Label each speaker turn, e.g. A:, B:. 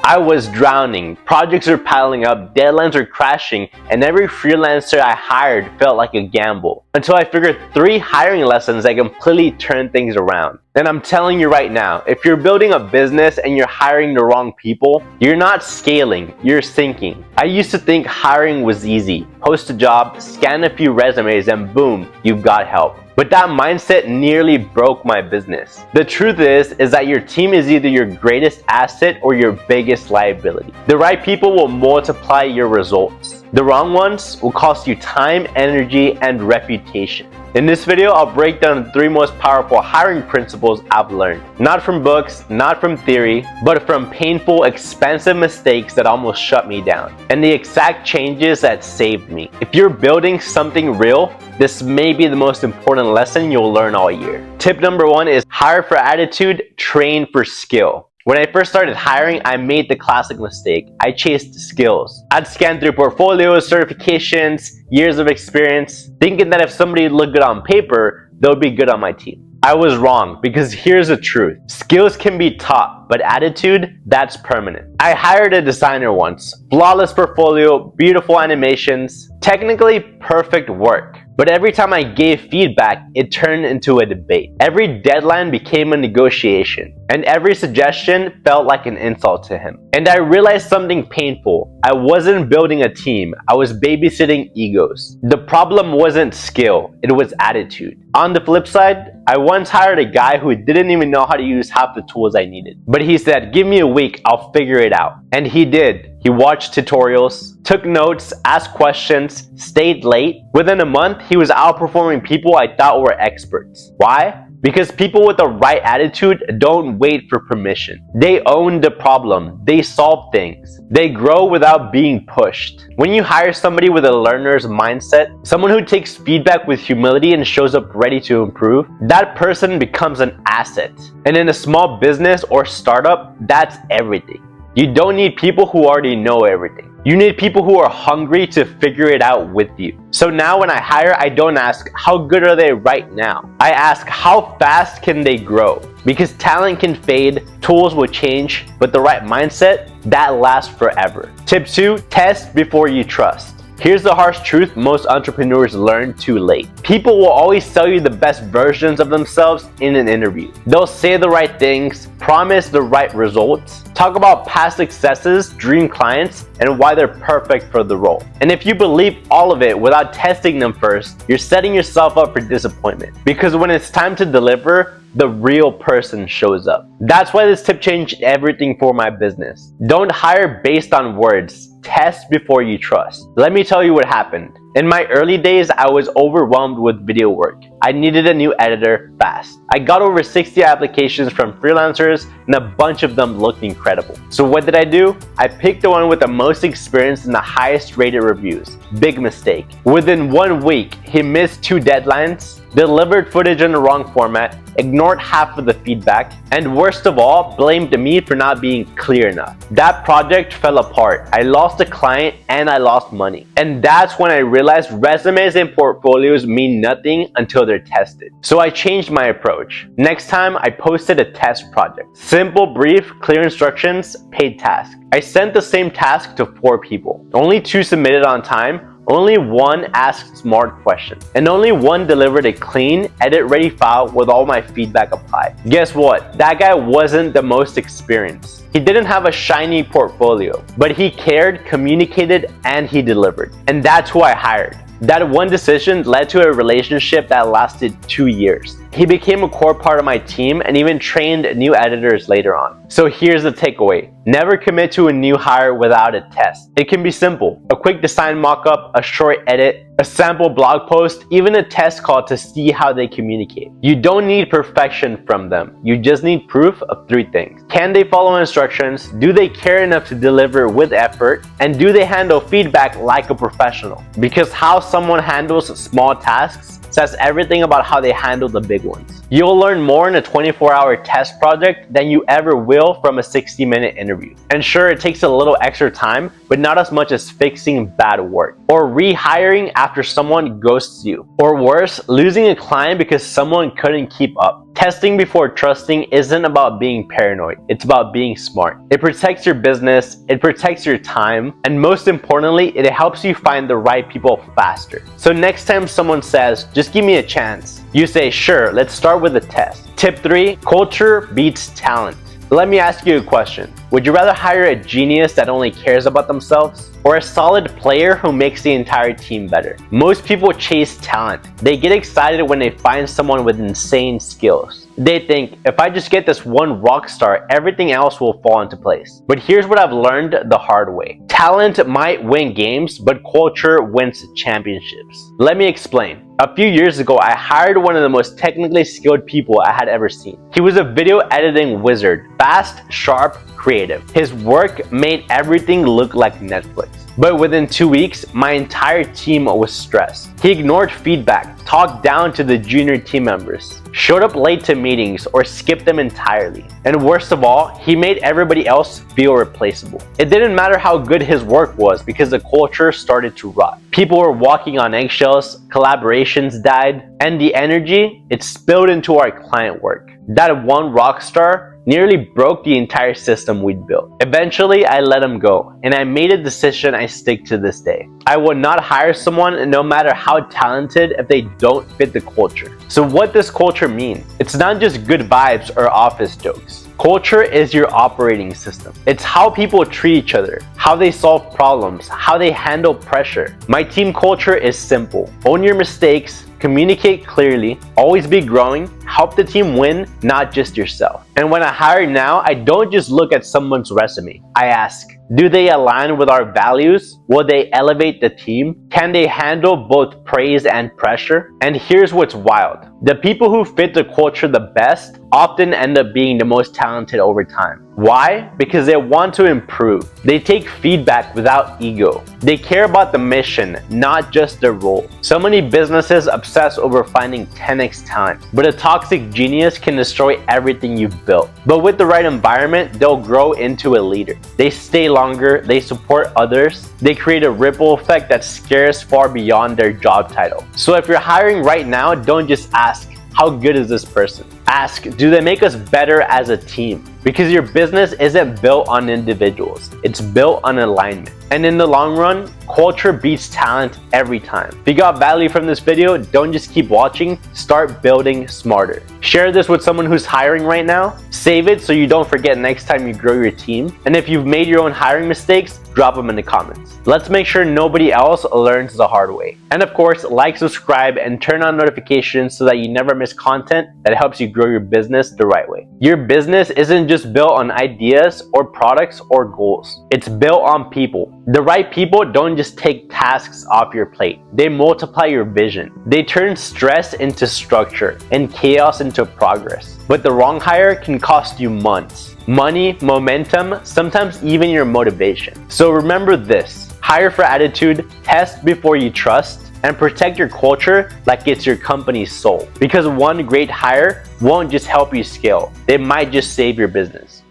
A: I was drowning, projects were piling up, deadlines were crashing, and every freelancer I hired felt like a gamble. Until I figured 3 hiring lessons that completely turned things around. And I'm telling you right now, if you're building a business and you're hiring the wrong people, you're not scaling, you're sinking. I used to think hiring was easy. Post a job, scan a few resumes, and boom, you've got help. But that mindset nearly broke my business. The truth is that your team is either your greatest asset or your biggest liability. The right people will multiply your results. The wrong ones will cost you time, energy, and reputation. In this video, I'll break down the 3 most powerful hiring principles I've learned. Not from books, not from theory, but from painful, expensive mistakes that almost shut me down. And the exact changes that saved me. If you're building something real, this may be the most important lesson you'll learn all year. Tip number 1 is hire for attitude, train for skill. When I first started hiring, I made the classic mistake. I chased skills. I'd scan through portfolios, certifications, years of experience, thinking that if somebody looked good on paper, they would be good on my team. I was wrong, because here's the truth. Skills can be taught, but attitude, that's permanent. I hired a designer once. Flawless portfolio, beautiful animations, technically perfect work. But every time I gave feedback, it turned into a debate. Every deadline became a negotiation, and every suggestion felt like an insult to him. And I realized something painful. I wasn't building a team, I was babysitting egos. The problem wasn't skill, it was attitude. On the flip side, I once hired a guy who didn't even know how to use half the tools I needed. But he said, "Give me a week, I'll figure it out." And he did. He watched tutorials, took notes, asked questions, stayed late. Within a month, he was outperforming people I thought were experts. Why? Because people with the right attitude don't wait for permission. They own the problem. They solve things. They grow without being pushed. When you hire somebody with a learner's mindset, someone who takes feedback with humility and shows up ready to improve, that person becomes an asset. And in a small business or startup, that's everything. You don't need people who already know everything. You need people who are hungry to figure it out with you. So now when I hire, I don't ask, how good are they right now? I ask, how fast can they grow? Because talent can fade, tools will change, but the right mindset, that lasts forever. Tip 2, test before you trust. Here's the harsh truth most entrepreneurs learn too late. People will always sell you the best versions of themselves in an interview. They'll say the right things, promise the right results, talk about past successes, dream clients, and why they're perfect for the role. And if you believe all of it without testing them first, you're setting yourself up for disappointment. Because when it's time to deliver, the real person shows up. That's why this tip changed everything for my business. Don't hire based on words. Test before you trust. Let me tell you what happened. In my early days, I was overwhelmed with video work. I needed a new editor fast. I got over 60 applications from freelancers and a bunch of them looked incredible. So what did I do? I picked the one with the most experience and the highest rated reviews. Big mistake. Within 1 week, he missed 2 deadlines, delivered footage in the wrong format, ignored half of the feedback, and worst of all, blamed me for not being clear enough. That project fell apart. I lost a client and I lost money. And that's when I realized resumes and portfolios mean nothing until they're tested. So I changed my approach. Next time, I posted a test project. Simple, brief, clear instructions, paid task. I sent the same task to 4 people. Only 2 submitted on time. Only 1 asked smart questions, and only 1 delivered a clean, edit-ready file with all my feedback applied. Guess what? That guy wasn't the most experienced. He didn't have a shiny portfolio, but he cared, communicated, and he delivered. And that's who I hired. That one decision led to a relationship that lasted 2 years. He became a core part of my team and even trained new editors later on. So here's the takeaway. Never commit to a new hire without a test. It can be simple. A quick design mockup, a short edit, a sample blog post, even a test call to see how they communicate. You don't need perfection from them. You just need proof of 3 things. Can they follow instructions? Do they care enough to deliver with effort? And do they handle feedback like a professional? Because how someone handles small tasks so that's everything about how they handle the big ones. You'll learn more in a 24-hour test project than you ever will from a 60-minute interview. And sure, it takes a little extra time, but not as much as fixing bad work, or rehiring after someone ghosts you, or worse, losing a client because someone couldn't keep up. Testing before trusting isn't about being paranoid, it's about being smart. It protects your business, it protects your time, and most importantly, it helps you find the right people faster. So next time someone says, just give me a chance, you say, sure, let's start with a test. Tip 3, culture beats talent. Let me ask you a question. Would you rather hire a genius that only cares about themselves, or a solid player who makes the entire team better? Most people chase talent. They get excited when they find someone with insane skills. They think, if I just get this one rock star, everything else will fall into place. But here's what I've learned the hard way. Talent might win games, but culture wins championships. Let me explain. A few years ago, I hired one of the most technically skilled people I had ever seen. He was a video editing wizard, fast, sharp, creative. His work made everything look like Netflix. But within 2 weeks, my entire team was stressed. He ignored feedback, talked down to the junior team members, showed up late to meetings, or skipped them entirely. And worst of all, he made everybody else feel replaceable. It didn't matter how good his work was because the culture started to rot. People were walking on eggshells, collaborations died, and the energy, it spilled into our client work. That one rock star nearly broke the entire system we'd built. Eventually, I let him go, and I made a decision I stick to this day. I would not hire someone, no matter how talented, if they don't fit the culture. So what does culture mean? It's not just good vibes or office jokes. Culture is your operating system. It's how people treat each other, how they solve problems, how they handle pressure. My team culture is simple. Own your mistakes, communicate clearly, always be growing, help the team win, not just yourself. And when I hire now, I don't just look at someone's resume. I ask, do they align with our values? Will they elevate the team? Can they handle both praise and pressure? And here's what's wild. The people who fit the culture the best often end up being the most talented over time. Why? Because they want to improve. They take feedback without ego. They care about the mission, not just their role. So many businesses obsess over finding 10x talent, but a toxic genius can destroy everything you've built. But with the right environment, they'll grow into a leader. They stay longer, they support others, they create a ripple effect that scares far beyond their job title. So if you're hiring right now, don't just ask, how good is this person? Ask, do they make us better as a team? Because your business isn't built on individuals, it's built on alignment. And in the long run, culture beats talent every time. If you got value from this video, don't just keep watching, start building smarter. Share this with someone who's hiring right now. Save it so you don't forget next time you grow your team. And if you've made your own hiring mistakes, drop them in the comments. Let's make sure nobody else learns the hard way. And of course, like, subscribe, and turn on notifications so that you never miss content that helps you grow your business the right way. Your business isn't just built on ideas or products or goals. It's built on people. The right people don't just take tasks off your plate. They multiply your vision. They turn stress into structure and chaos into progress. But the wrong hire can cost you months, money, momentum, sometimes even your motivation. So remember this: hire for attitude, test before you trust, and protect your culture like it's your company's soul. Because one great hire won't just help you scale, it might just save your business.